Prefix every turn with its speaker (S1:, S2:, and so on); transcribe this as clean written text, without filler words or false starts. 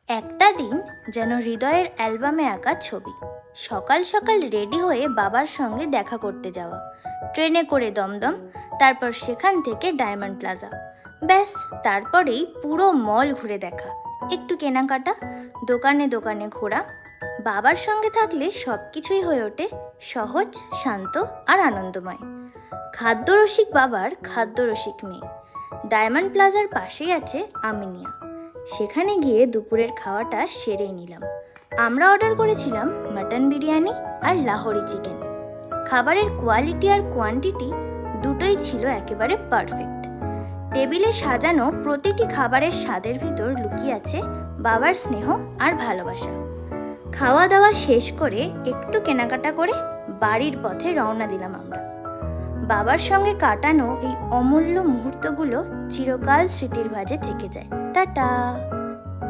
S1: একটা দিন যেন হৃদয়ের অ্যালবামে আঁকা ছবি। সকাল সকাল রেডি হয়ে বাবার সঙ্গে দেখা করতে যাওয়া, ট্রেনে করে দমদম, তারপর সেখান থেকে ডায়মন্ড প্লাজা। ব্যাস, তারপরেই পুরো মল ঘুরে দেখা, একটু কেনাকাটা, দোকানে দোকানে ঘোরা। বাবার সঙ্গে থাকলে সব কিছুই হয়ে ওঠে সহজ, শান্ত আর আনন্দময়। খাদ্যরসিক বাবার খাদ্যরসিক মেয়ে। ডায়মন্ড প্লাজার পাশেই আছে আমিনিয়া। সেখানে গিয়ে দুপুরের খাওয়াটা সেরেই নিলাম। আমরা অর্ডার করেছিলাম মাটন বিরিয়ানি আর লাহোরি চিকেন। খাবারের কোয়ালিটি আর কোয়ান্টিটি দুটোই ছিল একেবারে পারফেক্ট। টেবিলে সাজানো প্রতিটি খাবারের স্বাদের ভিতর লুকিয়ে আছে বাবার স্নেহ আর ভালোবাসা। খাওয়া দাওয়া শেষ করে একটু কেনাকাটা করে বাড়ির পথে রওনা দিলাম আমরা। বাবার সঙ্গে কাটানো এই অমূল্য মুহূর্তগুলো চিরকাল স্মৃতির ভাঁজে থেকে যায়। টাটা।